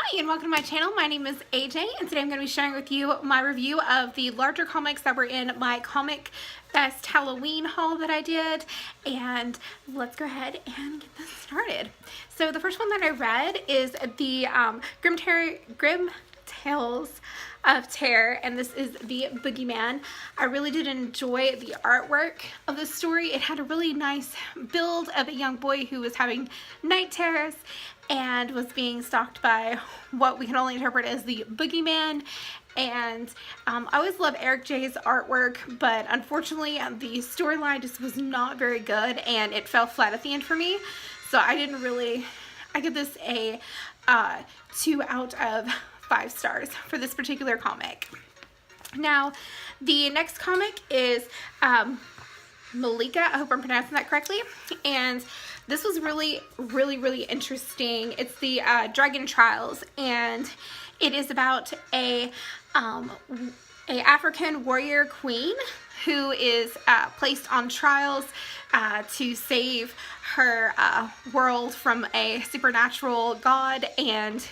Hi and welcome to my channel. My name is AJ and today I'm going to be sharing with you my review of the larger comics that were in my Comicfest Halloween haul that I did, and let's go ahead and get this started. So the first one that I read is the Grim Tales of Terror, and this is the Boogeyman. I really did enjoy the artwork of the story. It had a really nice build of a young boy who was having night terrors and was being stalked by what we can only interpret as the Boogeyman. And I always love Eric J's artwork, but unfortunately the storyline just was not very good and it fell flat at the end for me. So I give this a 2 out of 5 stars for this particular comic. Now, the next comic is Malika. I hope I'm pronouncing that correctly. And this was really interesting. It's the Dragon Trials, and it is about a African warrior queen who is placed on trials to save her world from a supernatural god. And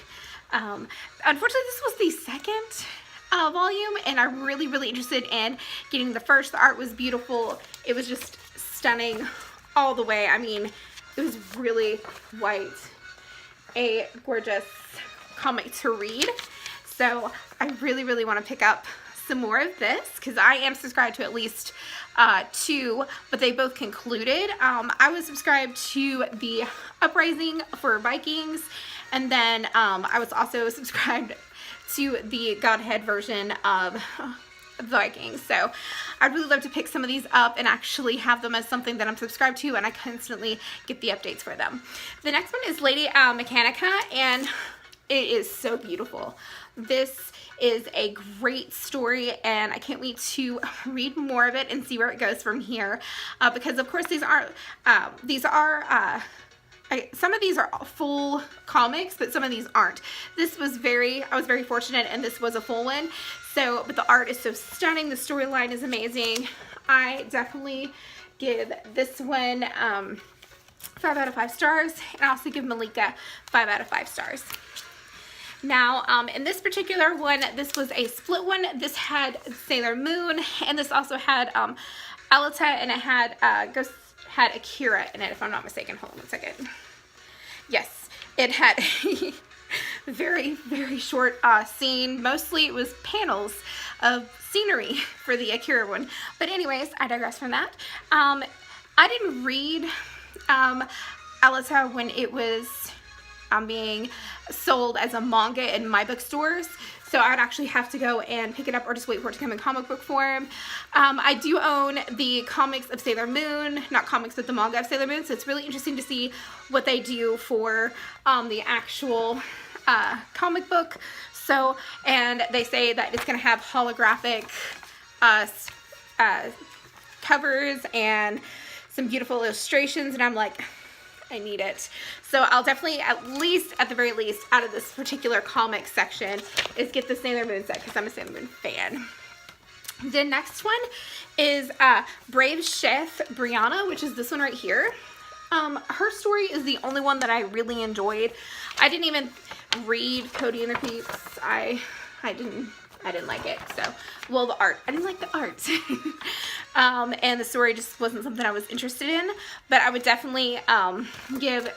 unfortunately, this was the second volume, and I'm really interested in getting the first. The art was beautiful. It was just stunning all the way. I mean, it was really quite a gorgeous comic to read. So I really want to pick up some more of this because I am subscribed to at least 2, but they both concluded. I was subscribed to the Uprising for Vikings, and then I was also subscribed to the Godhead version of Vikings. So I'd really love to pick some of these up and actually have them as something that I'm subscribed to, and I constantly get the updates for them. The next one is Lady Mechanica, and it is so beautiful. This is a great story, and I can't wait to read more of it and see where it goes from here. Because of course some of these are full comics, but some of these aren't. I was very fortunate, and this was a full one. So, but the art is so stunning. The storyline is amazing. I definitely give this one 5 out of 5 stars, and I also give Malika 5 out of 5 stars. Now, in this particular one, this was a split one. This had Sailor Moon, and this also had Alita, and it had Akira in it, if I'm not mistaken. Hold on one second. Yes, it had a very short scene. Mostly it was panels of scenery for the Akira one. But anyways, I digress from that. I didn't read Alita when it was being sold as a manga in my bookstores, so I would actually have to go and pick it up or just wait for it to come in comic book form. I do own the comics of Sailor Moon, not comics, but the manga of Sailor Moon, so it's really interesting to see what they do for the actual comic book. So, and they say that it's going to have holographic covers and some beautiful illustrations, and I'm like, I need it. So I'll definitely, at the very least, out of this particular comic section, is get the Sailor Moon set because I'm a Sailor Moon fan. The next one is Brave Chef Brianna, which is this one right here. Her story is the only one that I really enjoyed. I didn't even read Cody and the Peeps. I didn't like it. So, well, the art. I didn't like the art. And the story just wasn't something I was interested in. But I would definitely give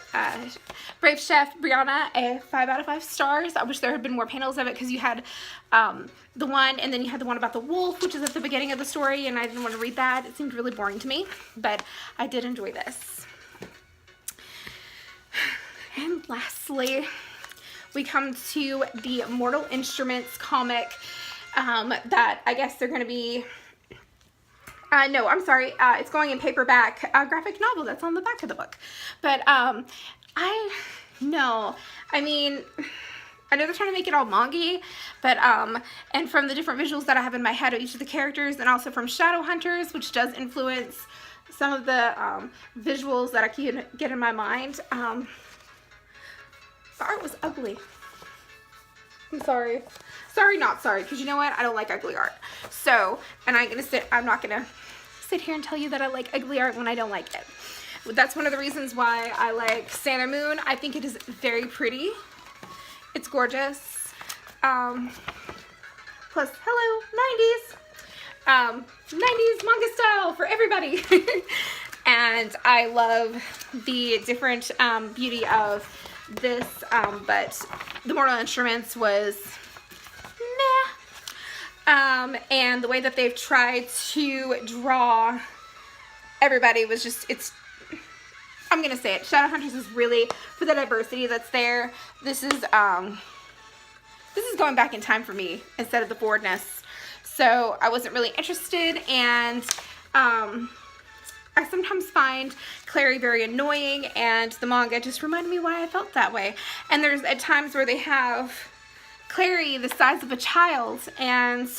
Brave Chef Brianna a 5 out of 5 stars. I wish there had been more panels of it because you had the one, and then you had the one about the wolf, which is at the beginning of the story, and I didn't want to read that. It seemed really boring to me, but I did enjoy this. And lastly, we come to the Mortal Instruments comic that I guess they're going to be, no, I'm sorry, it's going in paperback graphic novel that's on the back of the book. But I know they're trying to make it all manga, but and from the different visuals that I have in my head of each of the characters, and also from Shadowhunters, which does influence some of the visuals that I can get in my mind. The art was ugly. I'm sorry. Sorry, not sorry, because you know what? I don't like ugly art. So, and I'm not gonna sit here and tell you that I like ugly art when I don't like it. That's one of the reasons why I like Sailor Moon. I think it is very pretty It's gorgeous. Plus, hello, 90s. 90s manga style for everybody. And I love the different beauty of this, but the Mortal Instruments was meh. And the way that they've tried to draw everybody was just, I'm gonna say it, Shadowhunters is really, for the diversity that's there, this is going back in time for me instead of the forwardness. So I wasn't really interested, and I sometimes find Clary very annoying, and the manga just reminded me why I felt that way. And there's at times where they have Clary the size of a child, and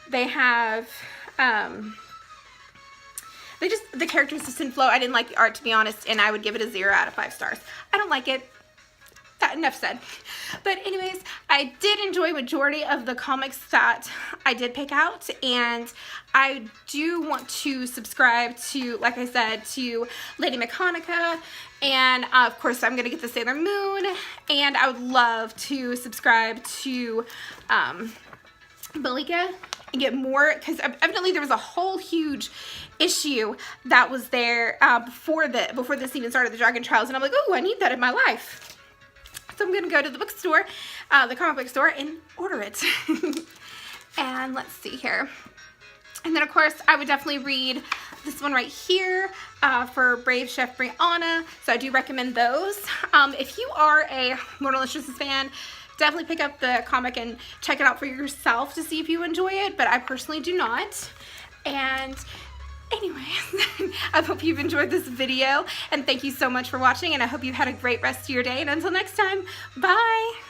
they have the characters just didn't flow. I didn't like the art, to be honest, and I would give it a 0 out of 5 stars. I don't like it. That enough said. But anyways, I did enjoy majority of the comics that I did pick out, and I do want to subscribe to, like I said, to Lady Mechanica, and of course I'm gonna get the Sailor Moon, and I would love to subscribe to Balika and get more, because evidently there was a whole huge issue that was there before this even started, the Dragon Trials, and I'm like, oh, I need that in my life. So I'm gonna go to the bookstore, the comic book store, and order it. And let's see here. And then of course I would definitely read this one right here for Brave Chef Brianna. So I do recommend those. If you are a Mortal Instruments fan, definitely pick up the comic and check it out for yourself to see if you enjoy it, but I personally do not. And anyways, I hope you've enjoyed this video, and thank you so much for watching, and I hope you had a great rest of your day, and until next time, bye!